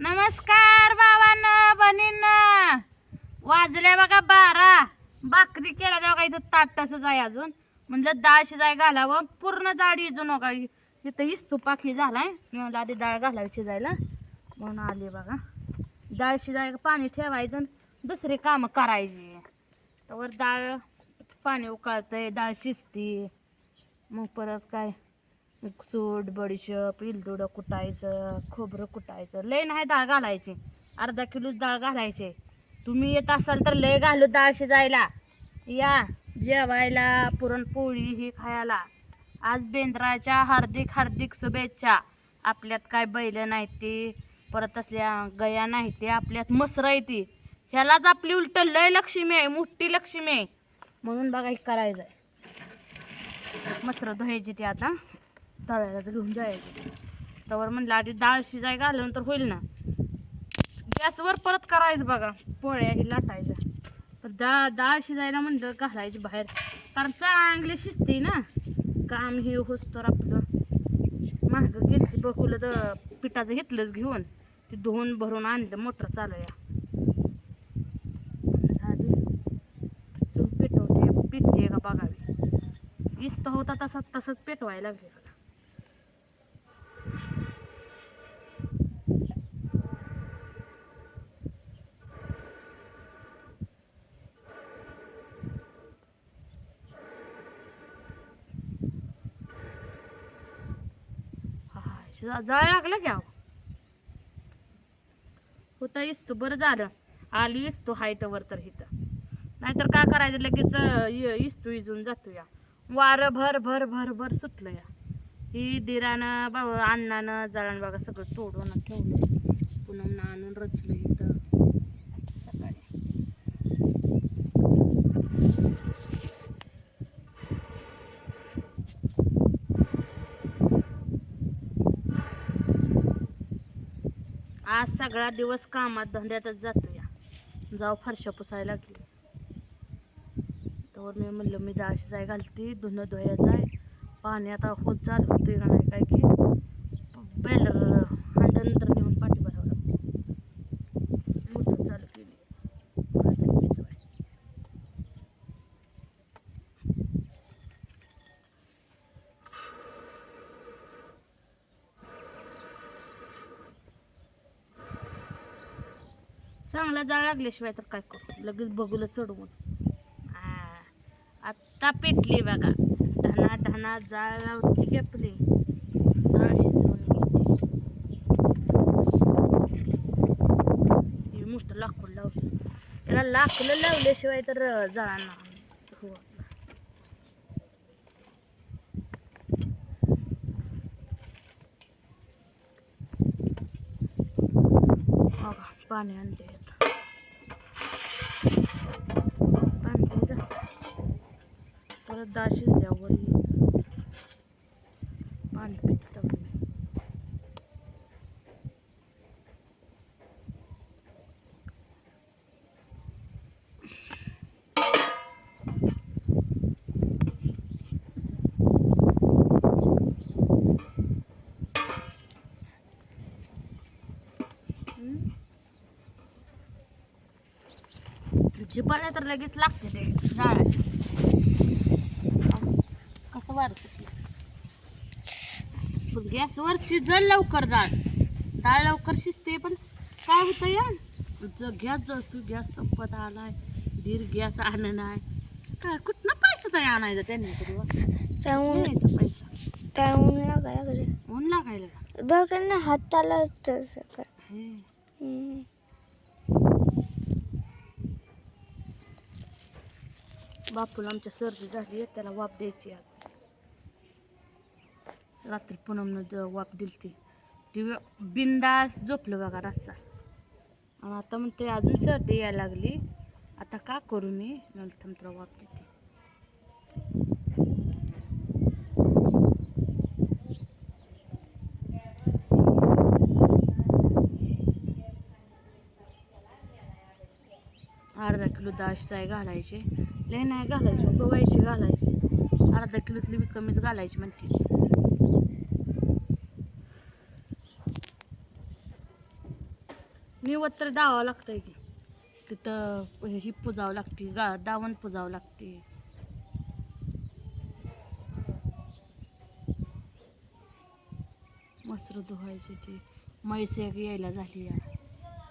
नमस्कार बाबांनो बहिणींनो, वाजल्या बघा 12. भाकरी केल्या तेव्हा काही इथं ताट तसंच आहे अजून. म्हणलं डाळ शिजाय घालावं, पूर्ण डाळ इजू नका. इथं इस्तू पाकी झालाय, मला आधी डाळ घालावी शिजायला म्हणून आली बघा. डाळ शिजायला पाणी ठेवायचं, दुसरी कामं करायची. तर डाळ पाणी उकळतंय, डाळ शिजती. मग परत काय सूट बडीशेप इलदोडं कुटायचं, खोबरं कुटायचं. लय नाही डाळ घालायची, अर्धा किलोच डाळ घालायची. तुम्ही येत असाल तर लय घालू डाळ शिजायला. या जेवायला, पुरणपोळी ही खायला. आज बेंद्राच्या हार्दिक हार्दिक शुभेच्छा. आपल्यात काय बैल नाही ती, परत असल्या गया नाही ते, आपल्यात मसर आहे ती. ह्यालाच आपली उलट लय लक्ष्मी आहे, मोठी लक्ष्मी आहे. म्हणून बघा हे करायचं आहे. मसर धुवायची ती आता तळायलाच घेऊन जायची. त्यावर म्हणलं आधी डाळ शिजाय घालून तर होईल ना. गॅसवर परत करायचं बघा, पोळ्या ही लाटायच्या. तर डाळ शिजायला म्हणलं घालायची बाहेर, कारण चांगली शिजते ना. काम हे होस तर आपलं महाग घेतली बघूलं तर पिठाचं घेतलंच घेऊन, ते धुवून भरून आणलं. मोटर चालू या आधी चूल पेटवते, पिठते का बघावी. इस्त होता तसंच पेटवायला लागले बघा. जाळ लागलं घ्या होता. इस्तो बरं झालं आली इस्तो हाय तर वर तर इथं. नाहीतर काय करायचं, लगेच इस्तो इजून जातो या. वारं भर भर भर भर सुटलं या. ही दिरानं बाबा अण्णानं जळण बघा सगळं तोडून ठेवलं. पुन्हा आणून रचलं इथं सकाळी. आज सगळा दिवस कामात धंद्यातच जातो या. जाऊ फरशा पुसायला लागली. तर मी म्हणलं मी डाळ शिजाय घालते, धुणं धुवायचं आहे. पाणी आता होत चालू होते का नाही काय की बेलर हांड्यानंतर नेऊन पाठी भरावं लागते. मोटर चालू केली. चांगला जाळ लागल्याशिवाय तर काय करू, लगेच बघूला चढवून. आत्ता पेटली बघा, ढना ढना जाळ लावती की आपली डाळ शिजवून घेतली. मोठं लाकूड लावलं, त्याला लाकडं लावल्याशिवाय तर जाळांना हो. पाणी आणले परत डाळ शिजल्यावर पाणी पितं. जिपाळ्या तर लगेच लागते ते जाळा. कसं वार सुटलं. गॅसवर शिजल लवकर जाळ, डाळ लवकर शिजते. पण काय होतं या गॅस जळतो, गॅस संपत आलाय. धीर गॅस आणणं नाही काय, कुठनं पैसा तरी आणायचा त्यांनी तरी पैसा. ऊन लागायला ऊन लागायला बघ ना हाताला. बापूला आमच्या सर्दी झाली आहे, त्याला वाफ द्यायची. रात्री पुनमनं वाफ दिली ती बिंदास झोपलं बघा रस्सा. आणि आता म्हणते अजून सर्दी यायला लागली, आता का करू मी, नंतर तुला वाफ देते. अर्धा किलो डाळ शिजाय घालायचे, लय नाही घालायचे, गवायचे घालायचे. अर्धा किलोतली बी कमीच घालायची म्हणते. निवत तर दावावं लागतंय की तिथं ही पुजावं लागते दावण पुजावं लागते. मसर धुवायची ती म्हैस एक यायला झाली या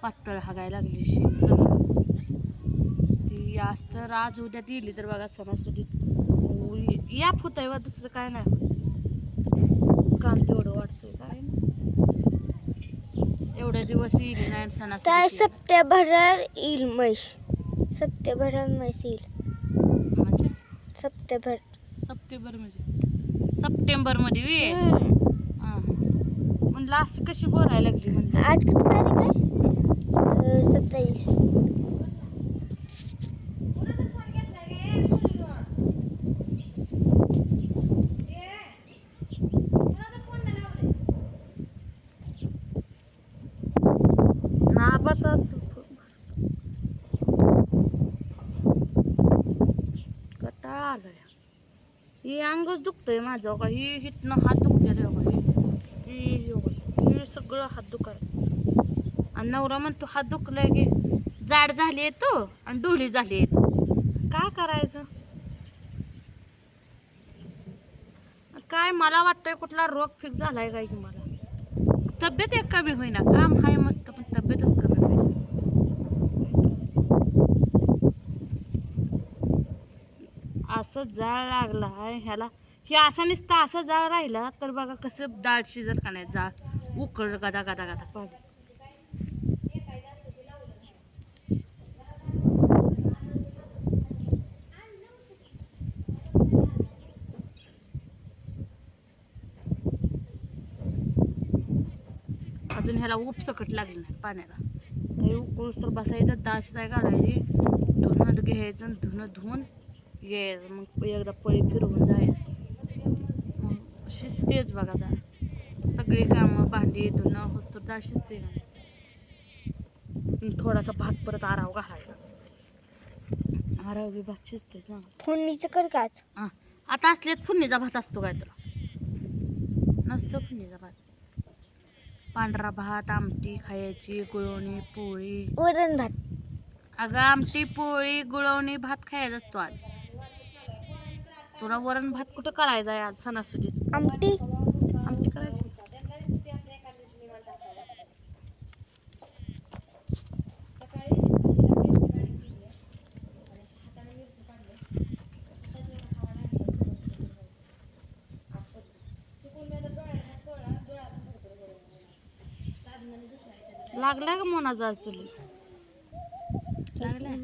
पातळ हागायला लागली शेण सगळं. ती आज तर आज उद्यात येईल तर बघा सणासुदीत याप होत आहे वा दुसरं काय नाही होत. काम तेवढं वाटतंय काय नाही. एवढ्या दिवस येईल नाही त्या सणासुदीत सप्टेंबरात येईल म्हैस. सप्टेंबरात म्हैस येईल. म्हणजे सप्टेंबर. सप्टेंबर म्हणजे सप्टेंबर मध्ये वे हा म्हणलं असं कशी बोलायला लागली म्हणलं. आज किती तारीख आहे? 27. नाबाच असतो कटाळ आलाय. हे अंगच दुखतंय माझं का ही हिथनं हात दुखते हे सगळं हात दुखाय. आणि नवरा म्हणतो हात दुखलाय की जाड झाली येतो आणि डोली झाली येतो. काय करायचं काय मला वाटतंय कुठला रोग फिक झालाय काय की मला. तब्येत एक कमी होईना काम हाय मस्त पण तब्येतच कमी होईना. असं जाळ लागला आहे ह्याला. हे असं नुसतं असं जाळ राहिला तर बघा कसं डाळ शिजत का नाही. जाळ उकळ गदा गदा गदा पाहिजे. अजून ह्याला उपसकट लागलं नाही पाण्याला. काही उकळूस तर बसायचं डाळ शिजाय घालायची धुणं घ्यायचं आणि धुणं धुवून यायचं. मग एकदा पळी फिरवून जायचं. मग शिजतेच बघा डाळ. सगळी कामं भांडी धुणं होस तर डाळ शिजते का नाही. थोडासा भात परत आराव घालायचा. आराव बी भात शिजते चांगला. फोडणीचं कर का आज? हा आता असल्यात फोडणीचा भात असतो काय तर नसतो फोडणीचा भात. पांढरा भात आमटी खायची गुळवणी पोळी. वरण भात. अगं आमटी पोळी गुळवणी भात खायचा असतो आज. तुला वरण भात कुठं करायचा आहे आज सणासुदीत? आमटी. आमटी करायची. लागलाय का मोनाचा चुली? लागलाय.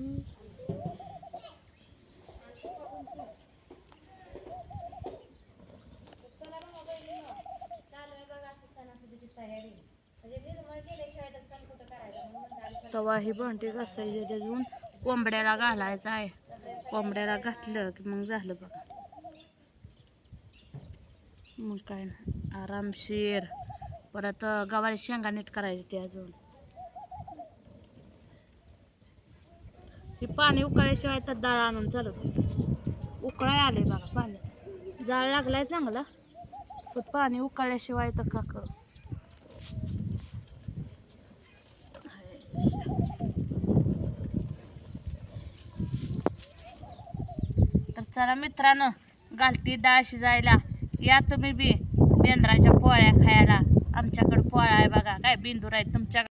तवा ही भांडी घासायची त्याच्यातून कोंबड्याला घालायचं आहे. कोंबड्याला घातलं की मग झालं बघा. मग काय नाही आरामशीर. परत गवारी शेंगा नीट करायची ते अजून. हे पाणी उकळल्याशिवाय तर डाळ आणून चालत. उकळाय आले बघा पाणी. जाळ लागलाय चांगला पण पाणी उकळल्याशिवाय तर का कर. तर चला मित्रांनो घालती डाळ शिजायला. या तुम्ही बी बेंद्राच्या पोळ्या खायला. आमच्याकडे पोळ्या आहे बघा काय बिंदूर आहे तुमच्या